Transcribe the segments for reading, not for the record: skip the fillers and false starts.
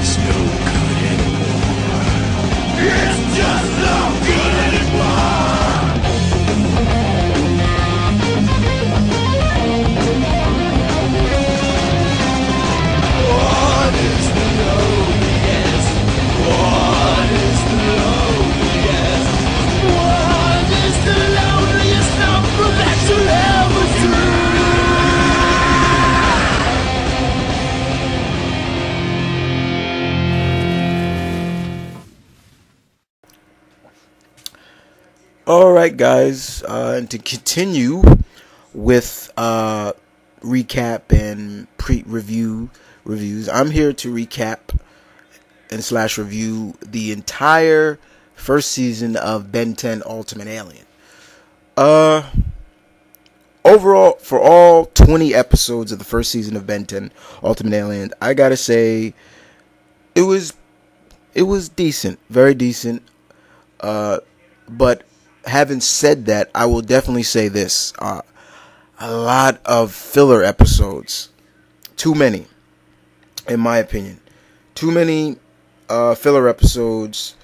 It's no good anymore. It's just no good anymore. What is the loneliest? What is the loneliest? What is the loneliest number that you'll ever see? Alright guys, and to continue with recap and reviews, I'm here to recap and / review the entire first season of Ben 10 Ultimate Alien. Overall, for all 20 episodes of the first season of Ben 10 Ultimate Alien, I gotta say it was decent, very decent. But having said that, I will definitely say this: a lot of filler episodes, too many, in my opinion, too many filler episodes.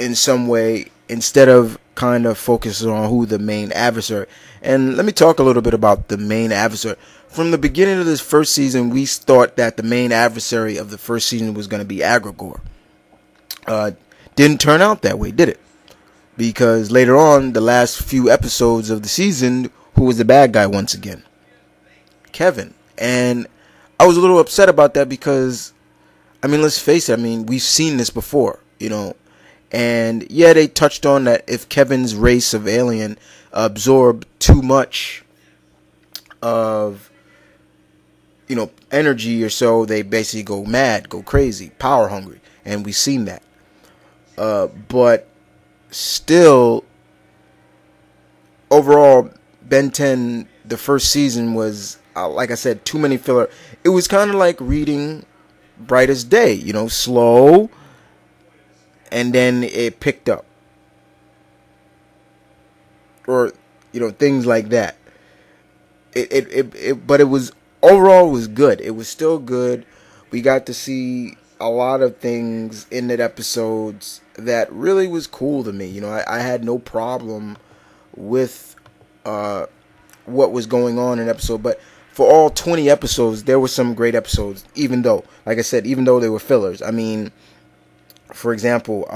In some way, instead of kind of focusing on who the main adversary. And let me talk a little bit about the main adversary. From the beginning of this first season, we thought that the main adversary of the first season was going to be Agrigor. Didn't turn out that way, did it? Because later on, the last few episodes of the season, who was the bad guy once again? Kevin. And I was a little upset about that because, I mean, let's face it, I mean, we've seen this before, you know. And yeah, they touched on that if Kevin's race of alien absorbed too much of, you know, energy or so, they basically go mad, go crazy, power hungry. And we've seen that. But still, overall, Ben 10, the first season was, like I said, too many filler. It was kind of like reading Brightest Day, you know, slow, and then it picked up. Or, you know, things like that. But it was, overall, it was good. It was still good. We got to see a lot of things in that episodes that really was cool to me. You know, I had no problem with what was going on in episode, but for all 20 episodes, there were some great episodes, even though, like I said, even though they were fillers. I mean, for example,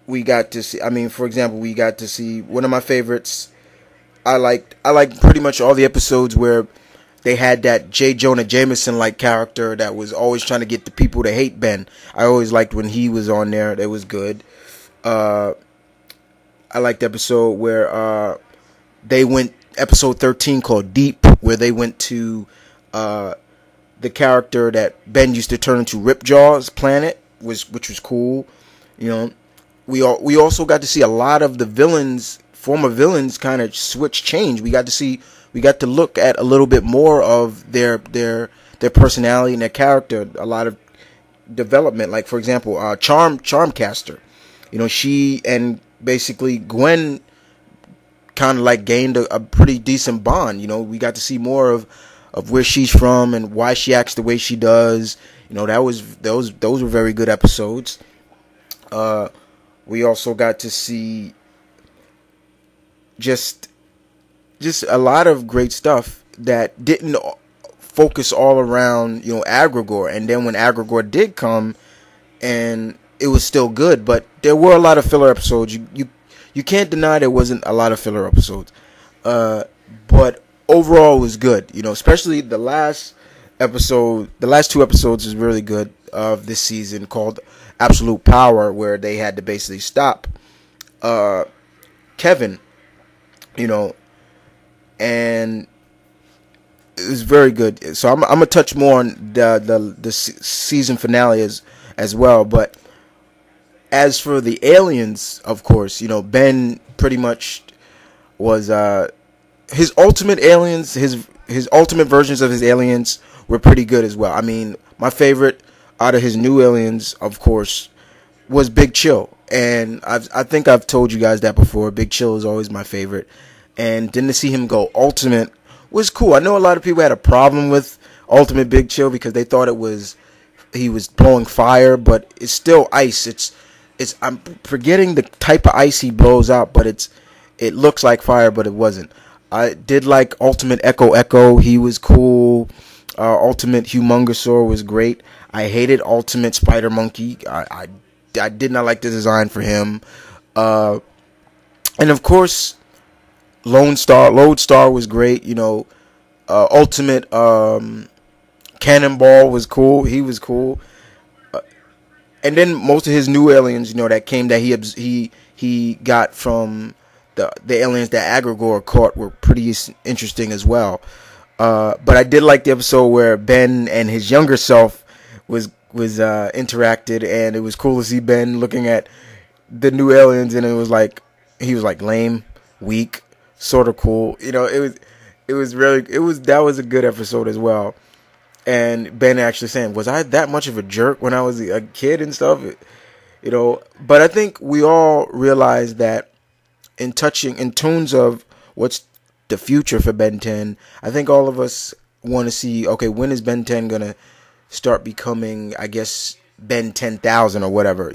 we got to see one of my favorites. I liked pretty much all the episodes where they had that J. Jonah Jameson-like character that was always trying to get the people to hate Ben. I always liked when he was on there. That was good. I liked the episode where they went, episode 13 called Deep, where they went to the character that Ben used to turn into, Ripjaw's planet, which was cool. You know, we also got to see a lot of the villains, former villains, kind of change. We got to look at a little bit more of their personality and their character. A lot of development, like for example, Charmcaster. You know, she and basically Gwen kind of like gained a pretty decent bond. You know, we got to see more of where she's from and why she acts the way she does. You know, those were very good episodes. We also got to see just a lot of great stuff that didn't focus all around, you know, Agrigor. And then when Agrigor did come, and it was still good, but there were a lot of filler episodes. You can't deny there wasn't a lot of filler episodes. But overall it was good, you know, especially the last episode. The last two episodes is really good of this season, called Absolute Power, where they had to basically stop Kevin, you know, and it was very good. So I'm gonna touch more on the season finale as well. But as for the aliens, of course, you know, Ben pretty much was his ultimate aliens, his ultimate versions of his aliens were pretty good as well. I mean, my favorite out of his new aliens, of course, was Big Chill. And I think I've told you guys that before. Big Chill is always my favorite. And then to see him go ultimate was cool. I know a lot of people had a problem with Ultimate Big Chill because they thought he was blowing fire, but it's still ice. It's I'm forgetting the type of ice he blows out, but it looks like fire, but it wasn't. I did like Ultimate Echo. He was cool. Ultimate Humongousaur was great. I hated Ultimate Spider Monkey. I did not like the design for him. And of course, Lodestar was great. Ultimate Cannonball was cool. He was cool. And then most of his new aliens, that came that he got from the aliens that Agrigor caught were pretty interesting as well. But I did like the episode where Ben and his younger self was interacted, and it was cool to see Ben looking at the new aliens, and he was like lame, weak, sort of cool. That was a good episode as well. And Ben actually saying, was I that much of a jerk when I was a kid and stuff? But I think we all realize that in tunes of what's the future for Ben 10, I think all of us want to see, okay, when is Ben 10 going to start becoming, I guess, Ben 10,000 or whatever,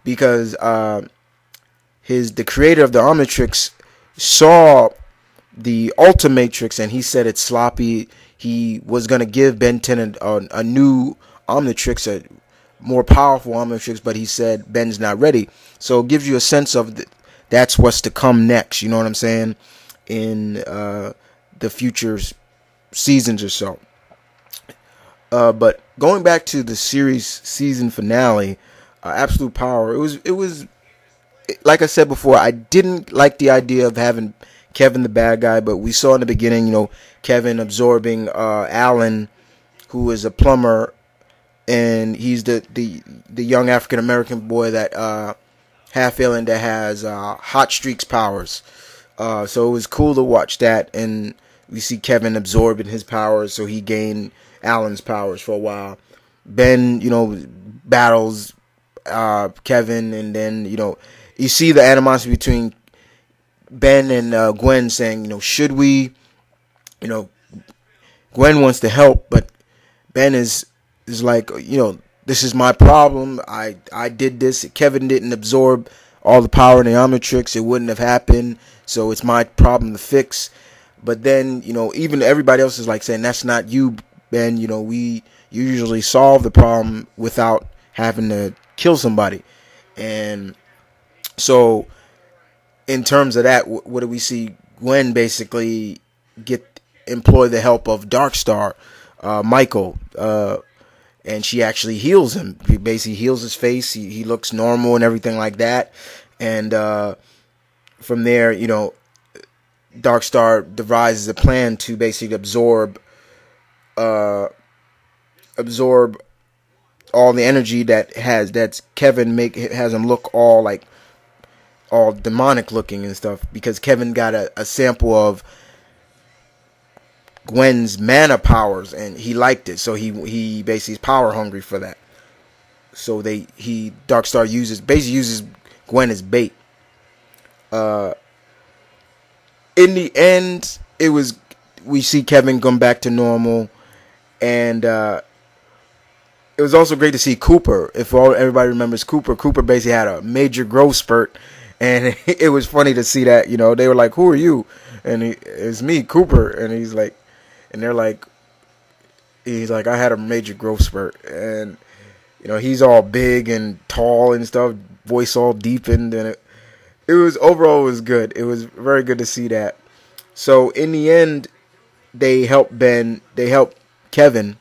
because the creator of the Omnitrix saw the Ultimatrix and he said it's sloppy. He was going to give Ben 10 a new Omnitrix, a more powerful Omnitrix, but he said Ben's not ready. So it gives you a sense of that's what's to come next, you know what I'm saying, in the future seasons or so. But going back to the series season finale, Absolute Power, it was like I said before, I didn't like the idea of having Kevin the bad guy, but we saw in the beginning, Kevin absorbing Alan, who is a plumber, and he's the young African American boy that half alien that has hot streaks powers. So it was cool to watch that, and we see Kevin absorbing his powers, so he gained Alan's powers for a while. Ben, battles Kevin, and then you see the animosity between Ben and Gwen saying, should we, Gwen wants to help, but Ben is like, this is my problem. I did this. Kevin didn't absorb all the power in the Omnitrix. It wouldn't have happened. So it's my problem to fix. But then, even everybody else is like saying, that's not you, Ben. You usually solve the problem without having to kill somebody. And so in terms of that, what do we see? Gwen basically employ the help of Darkstar, Michael, and she actually heals him. He basically heals his face. He looks normal and everything like that. And from there, Darkstar devises a plan to basically absorb all the energy that's Kevin has him look all demonic looking and stuff, because Kevin got a sample of Gwen's mana powers and he liked it, so he basically is power hungry for that. So Darkstar uses Gwen as bait. In the end, we see Kevin come back to normal, and it was also great to see Cooper. If everybody remembers Cooper basically had a major growth spurt. And it was funny to see that, they were like, who are you? And it's me, Cooper. And he's like, I had a major growth spurt. And, he's all big and tall and stuff, voice all deepened. And it was good. It was very good to see that. So in the end, they help Kevin.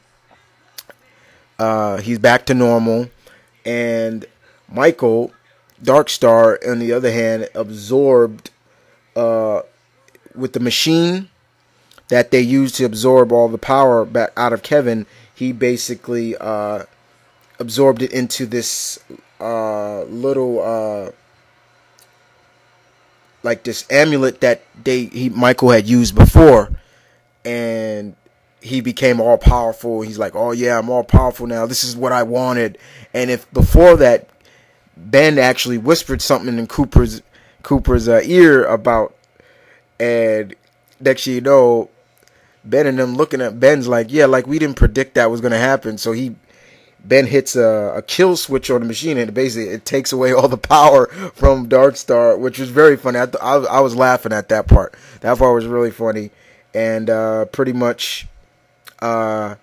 He's back to normal. And Michael, Darkstar, on the other hand, absorbed with the machine that they used to absorb all the power back out of Kevin. He basically absorbed it into this little this amulet that Michael had used before, and he became all powerful. He's like, oh yeah, I'm all powerful now. This is what I wanted. And if before that, Ben actually whispered something in Cooper's ear about, and next thing you know, Ben and them looking at Ben's like, yeah, like we didn't predict that was gonna happen. So Ben hits a kill switch on the machine, and basically it takes away all the power from Darkstar, which was very funny. I was laughing at that part. That part was really funny, and pretty much Kevin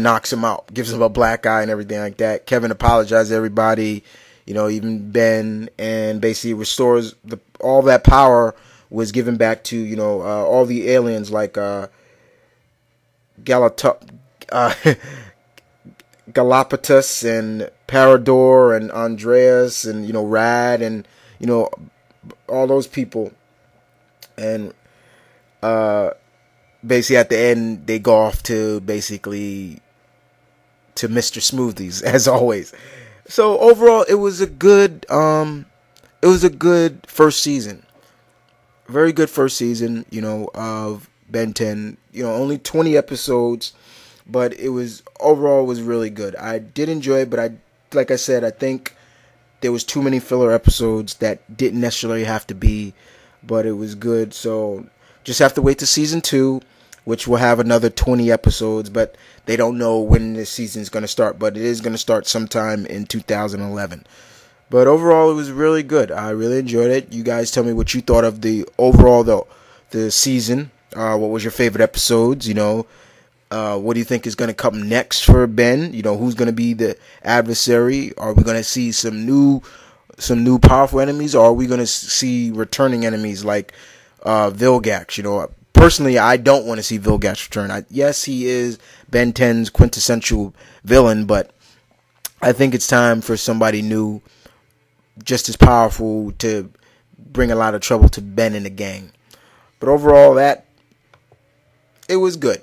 knocks him out, gives him a black eye and everything like that. Kevin apologizes to everybody, even Ben, and basically restores all that power was given back to all the aliens like Galapagos and Parador and Andreas and Rad and all those people, and basically at the end they go off to Mr. Smoothies as always. So overall, it was a good first season, very good first season, of Ben 10. Only 20 episodes, but it was really good. I did enjoy it, but like I said, I think there was too many filler episodes that didn't necessarily have to be, but it was good. So just have to wait to season 2, which will have another 20 episodes, but they don't know when this season is going to start, but it is going to start sometime in 2011. But overall, it was really good. I really enjoyed it. You guys tell me what you thought of the season. What was your favorite episodes? What do you think is going to come next for Ben? Who's going to be the adversary? Are we going to see some new powerful enemies, or are we going to see returning enemies like Vilgax? Personally, I don't want to see Vilgax return. Yes, he is Ben 10's quintessential villain, but I think it's time for somebody new, just as powerful, to bring a lot of trouble to Ben and the gang. But overall, it was good.